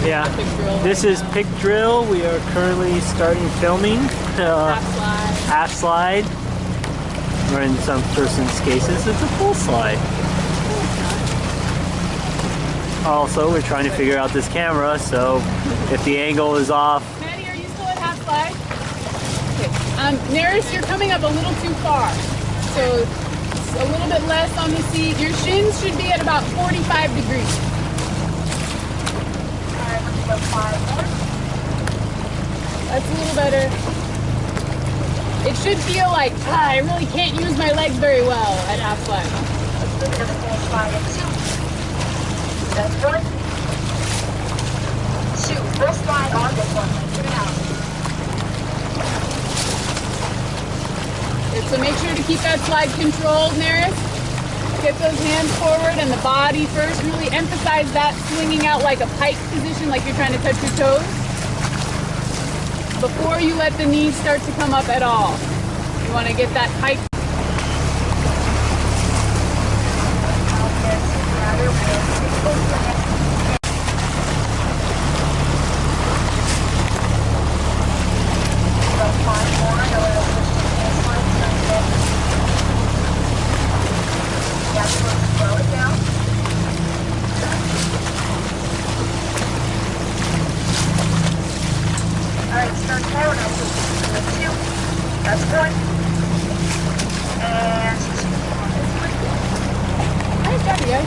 Yeah. Pick drill This right is now. pick drill. We are currently starting filming. Half slide. Half slide. Or in some person's cases, it's a full slide. Also, we're trying to figure out this camera, so if the angle is off. Maddie, are you still at half slide? Okay. Neris, you're coming up a little too far. So a little bit less on the seat. Your shins should be at about 45 degrees. Alright, let's go 5 more. That's a little better. It should feel like, I really can't use my legs very well at half slide. Let's move it to full slide and 2. That's 1. 2. Full slide on this one. Get it out. So make sure to keep that slide controlled, Neris. Get those hands forward and the body first. Really emphasize that swinging out like a pike position, like you're trying to touch your toes, before you let the knees start to come up at all. You want to get that pike. Alright, start there and I'll put 2. That's 1. And 2. Nice job, you guys.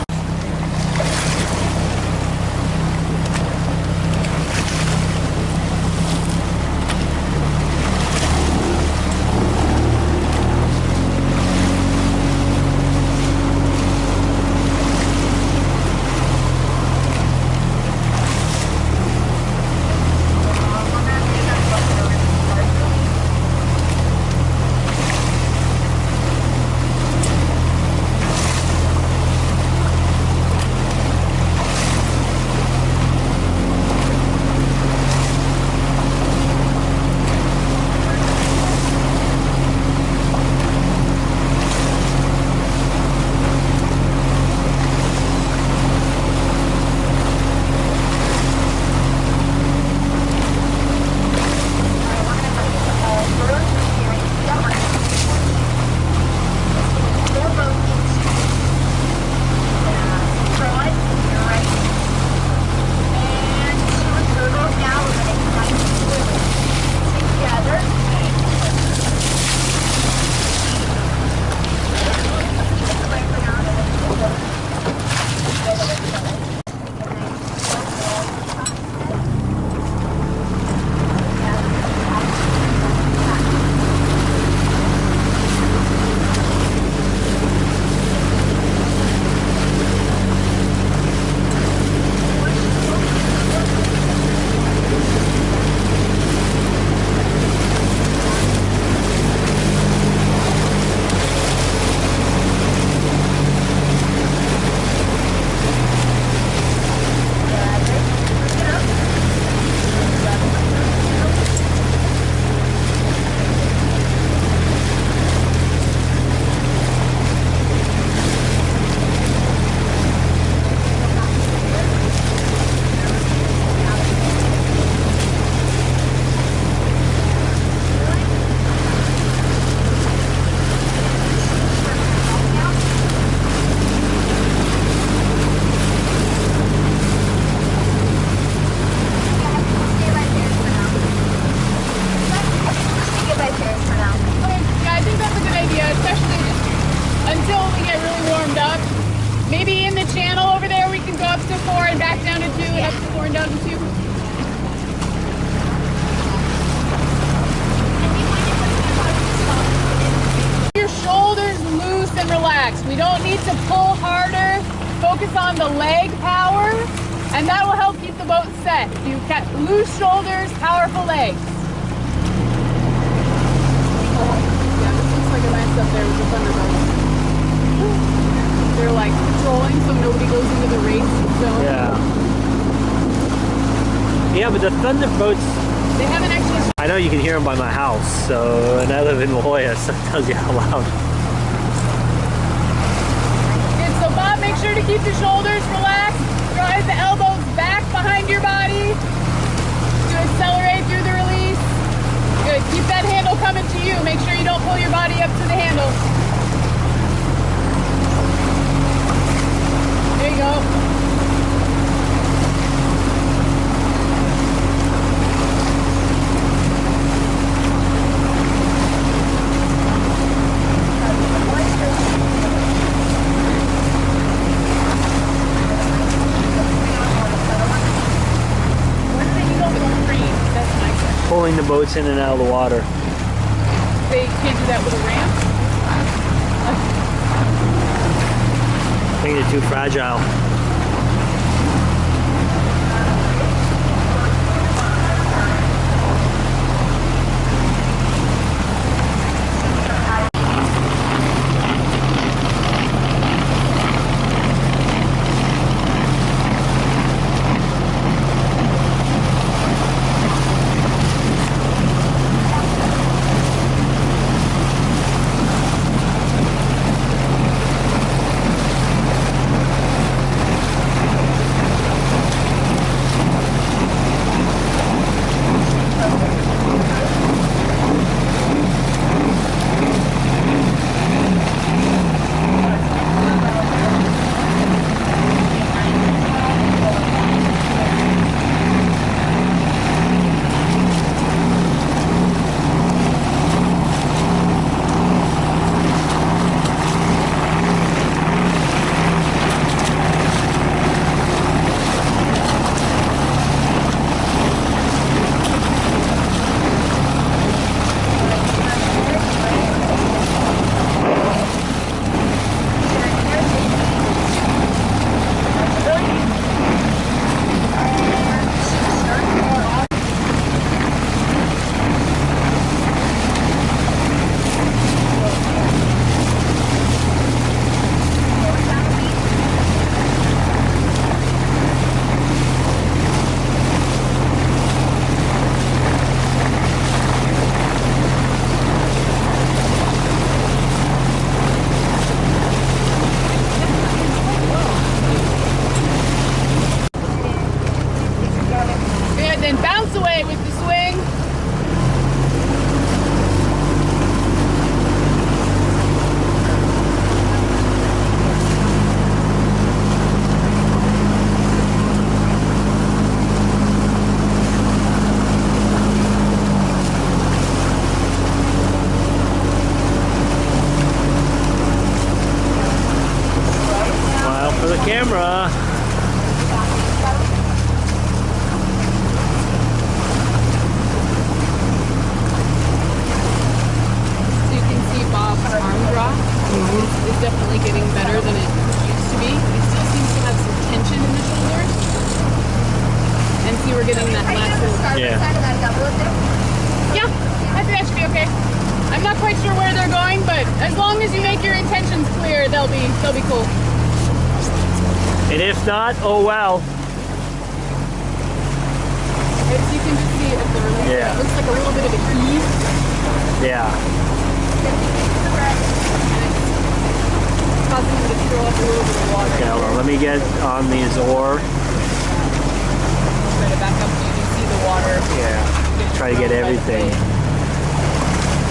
We don't need to pull harder. Focus on the leg power, and that will help keep the boat set. You get loose shoulders, powerful legs. Yeah, this looks like a nice up there with the thunderbolt. They're like patrolling so nobody goes into the race zone. Yeah. Yeah, but the thunderbolts, they haven't actually. I know you can hear them by my house, so, and I live in La Jolla, so it tells you how loud. Good, so Bob, make sure to keep your shoulders relaxed. Drive the elbows back behind your body. pulling the boats in and out of the water. They can't do that with a ramp? I think they're too fragile. Then bounce away with the swing. Smile for the camera. Is definitely getting better than it used to be. It still seems to have some tension in the shoulders. And see, we're getting that last little... Yeah. Yeah, I think that should be okay. I'm not quite sure where they're going, but as long as you make your intentions clear, they'll be cool. And if not, oh well. As you can just see at the release, Yeah. it looks like a little bit of a heave. Yeah. Causing them to throw up a little bit of water. Okay, hold on. Let me get on these oar. Try to back up so you can see the water. Yeah. Try to get everything.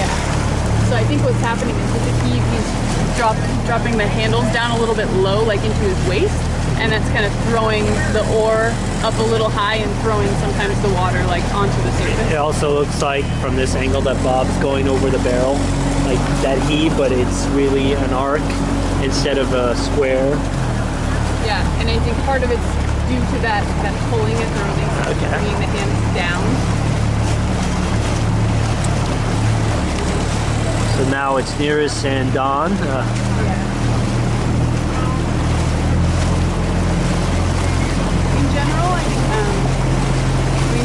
Yeah. So I think what's happening is with the heave, he's dropping the handles down a little bit low, like into his waist, and that's kind of throwing the oar up a little high and throwing sometimes the water like onto the surface. It also looks like from this angle that Bob's going over the barrel, like that heave, but it's really an arc instead of a square. Yeah, and I think part of it's due to that pulling at the release, Okay. bringing the hands down. So now it's nearest and Dawn. In general, I think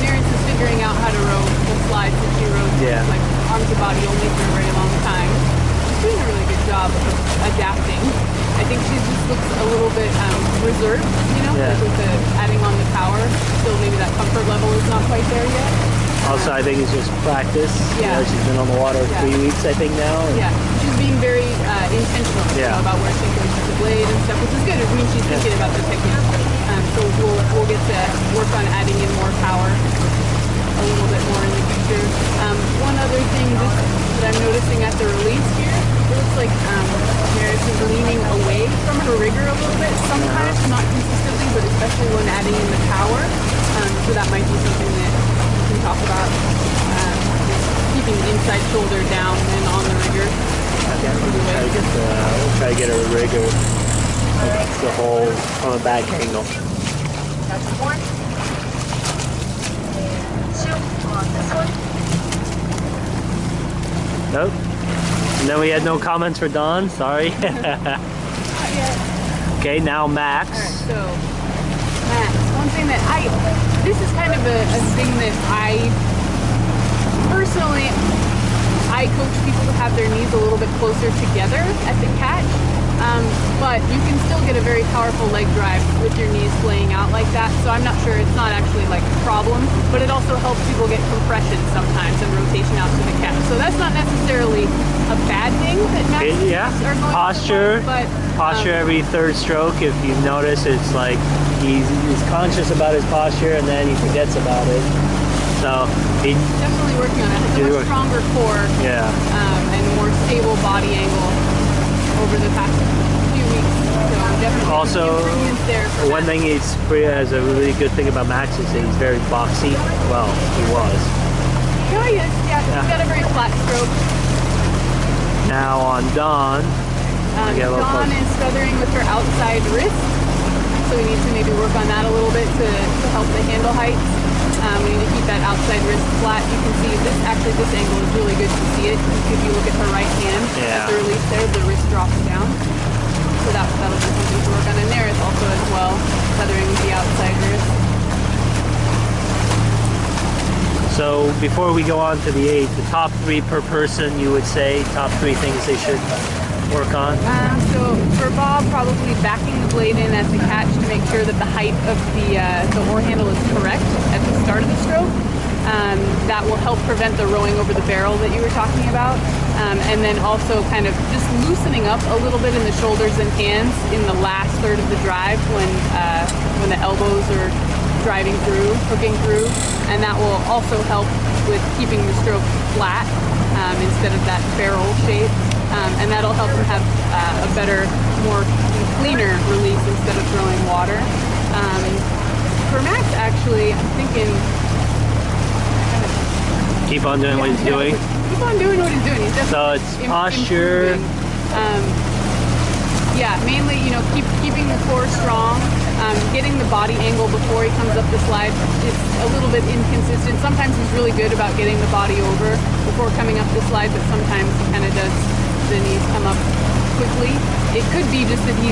Nearest is figuring out how to row the slides that she rode, Yeah. like arms to body only for a very long time. She's doing a really good job of adapting. I think she just looks a little bit reserved, you know, Yeah. like with the adding on the power. Still, maybe that comfort level is not quite there yet. Also, I think it's just practice. Yeah. You know, she's been on the water Yeah. 3 weeks, I think now. Yeah, she's being very intentional you know, about where she goes with the blade and stuff, which is good. It means she's thinking about the technique. So we'll get to work on adding in more power a little bit more in the future. One other thing just that I'm noticing at the release here, it looks like Maris is leaning away from her rigger a little bit sometimes, not consistently, but especially when adding in the power. So that might be something that we can talk about. Keeping the inside shoulder down and on the rigger. Okay, we'll try to get a rigger, like the whole on a back angle. That's 1. 2 on this one. Nope. And then we had no comments for Don. Sorry. Okay, now Max. All right, so Max, one thing that this is kind of a thing that personally, I coach people to have their knees a little bit closer together at the catch, but you can still get a very powerful leg drive with your knees laying out like that. So I'm not sure, it's not actually like a problem, but it also helps people get compression sometimes and rotation out to the catch. So that's not necessarily a bad thing that Max are going posture, to but posture every third stroke. If you notice, it's like he's conscious about his posture and then he forgets about it. So he definitely working on it. It's a much stronger core, and more stable body angle over the past few weeks. So definitely also, there one thing has a really good thing about Max is that he's very boxy. Well, he was. No, he is. Yeah, he's got a very flat stroke. Now on Dawn. Dawn is feathering with her outside wrist, so we need to maybe work on that a little bit to help the handle height. We need to keep that outside wrist flat. You can see this angle is really good to see it. If you look at her right hand, at the release there, the wrist drops down. So that'll be something to work on. And there is also as well, feathering with the outside wrist. So before we go on to the 8, the top 3 per person, you would say, top 3 things they should work on? So for Bob, probably backing the blade in at the catch to make sure that the height of the oar handle is correct at the start of the stroke. That will help prevent the rowing over the barrel that you were talking about. And then also kind of just loosening up a little bit in the shoulders and hands in the last third of the drive when the elbows are driving through, hooking through. And that will also help with keeping the stroke flat instead of that barrel shape. And that'll help them have a better, more cleaner release instead of throwing water. For Max, actually, I'm thinking... Keep on doing what he's doing? Keep on doing what he's doing. He's definitely it's posture. Mainly, keeping the core strong, getting the body angle before he comes up the slide is a little bit inconsistent. Sometimes he's really good about getting the body over before coming up the slide, but sometimes he kind of does the knees come up quickly. It could be just that he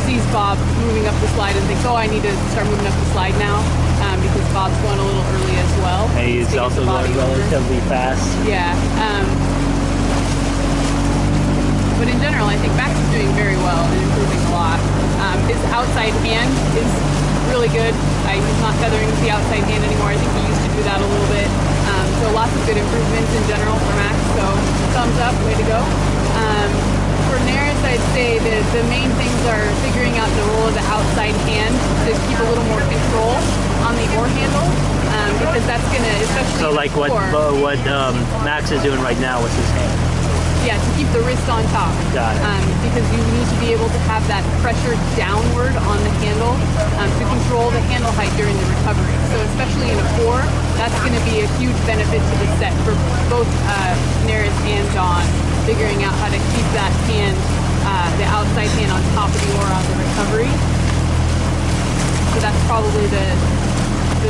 sees Bob moving up the slide and thinks, oh, I need to start moving up the slide now, because Bob's going a little early as well. And he's also going relatively fast. Yeah. But in general, I think Max is doing very well and improving a lot. His outside hand is really good. He's not feathering with the outside hand anymore. I think he used to do that a little bit. So lots of good improvements in general for Max. So thumbs up, way to go. For Neris, I'd say the main things are figuring out the role of the outside hand to keep a little more control on the oar handle, because that's going to, especially so like what Max is doing right now with his hand. Yeah, to keep the wrist on top. Got it. Because you need to be able to have that pressure downward on the handle to control the handle height during the recovery. So especially in a 4, that's going to be a huge benefit to the set for both Neris and Dawn, figuring out how to keep that hand, the outside hand on top of the oar on the recovery. So that's probably the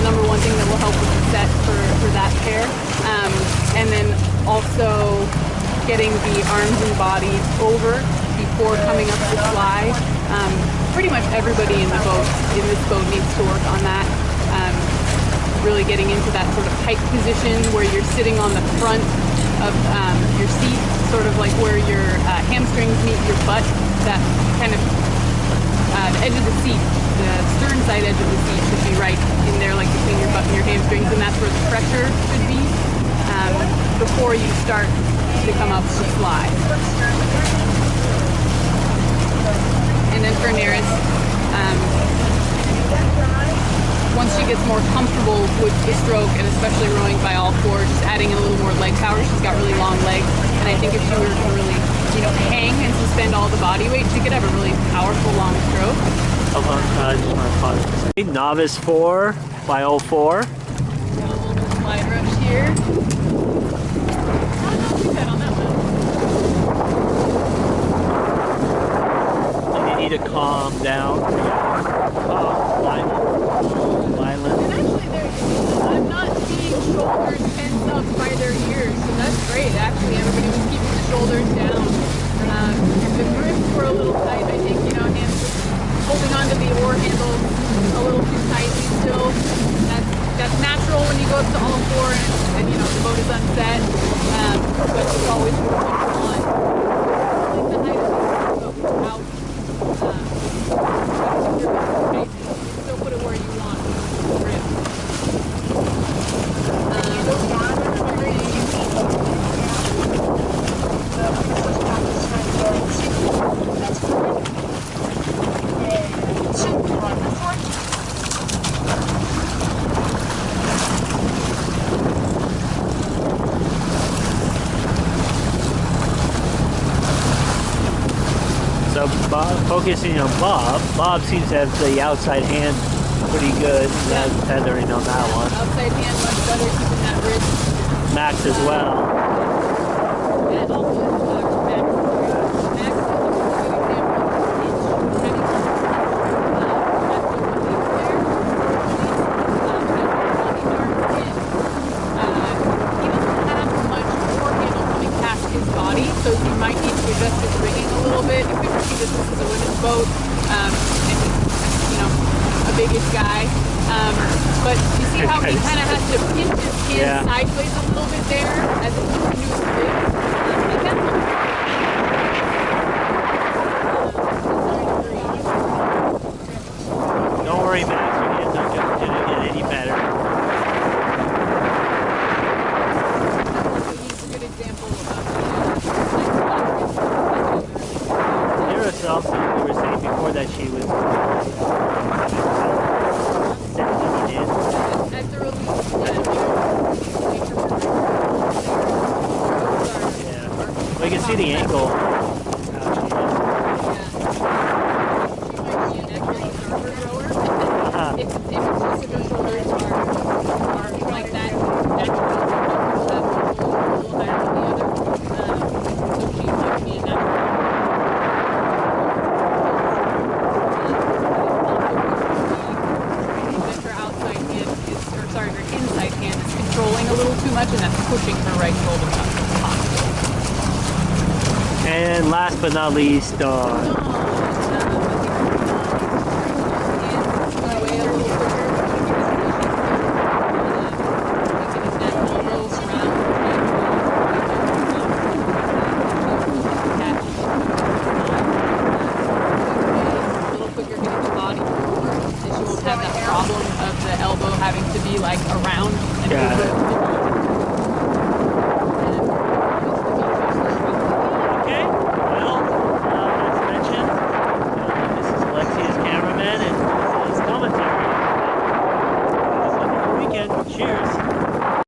number one thing that will help with the set for that pair. And then also getting the arms and body over before coming up the slide. Pretty much everybody in this boat needs to work on that. Really getting into that sort of pike position where you're sitting on the front of your seat, sort of like where your hamstrings meet your butt. That kind of the edge of the seat, the stern side edge of the seat should be right in there, like between your butt and your hamstrings, and that's where the pressure should be before you start to come up the slide. And then for Neris, once she gets more comfortable with the stroke, and especially rowing by all 4, just adding a little more leg power. She's got really long legs, and I think if she were to really, hang and suspend all the body weight, she could have a really powerful long stroke. Hold on, I just want to pause. Novice 4 by 04. Slide rush here. To calm down. Violent. And actually, I'm not seeing shoulders tense up by their ears, so that's great. Actually, everybody shoulders down. The grips were a little tight, I think, you know, hands holding onto the oar handle a little too tightly still. That's natural when you go up to all four and you know, the boat is unset. But it's always worth it on the height of the boat without you can still put it where you want the grip. So focusing on Bob seems to have the outside hand pretty good. Yeah. Tethering on that one. Outside hand much better, keeping that wrist. Max as well. And also Max. Max is a good example of hitch heavy. That's the one lead player. He doesn't have much oar handle coming past his body, so you might need to adjust his rigging a little bit. If you see this is a women's boat, and he's, you know, a biggish guy. But you see how he kind of has to pinch his hand sideways a little bit there as it comes into his ribs? Don't worry, Max. Your hands aren't going to get any better. He's a good example of There was something we were saying before that she was settling in. at the release. Yeah. We can see the ankle. How she She might be an excellent starboard rower. If it's just that her shoulders are like that, naturally, a little higher than the other. So she might be a natural. Her inside hand is controlling a little too much, and that's pushing her right shoulder up. And last but not least,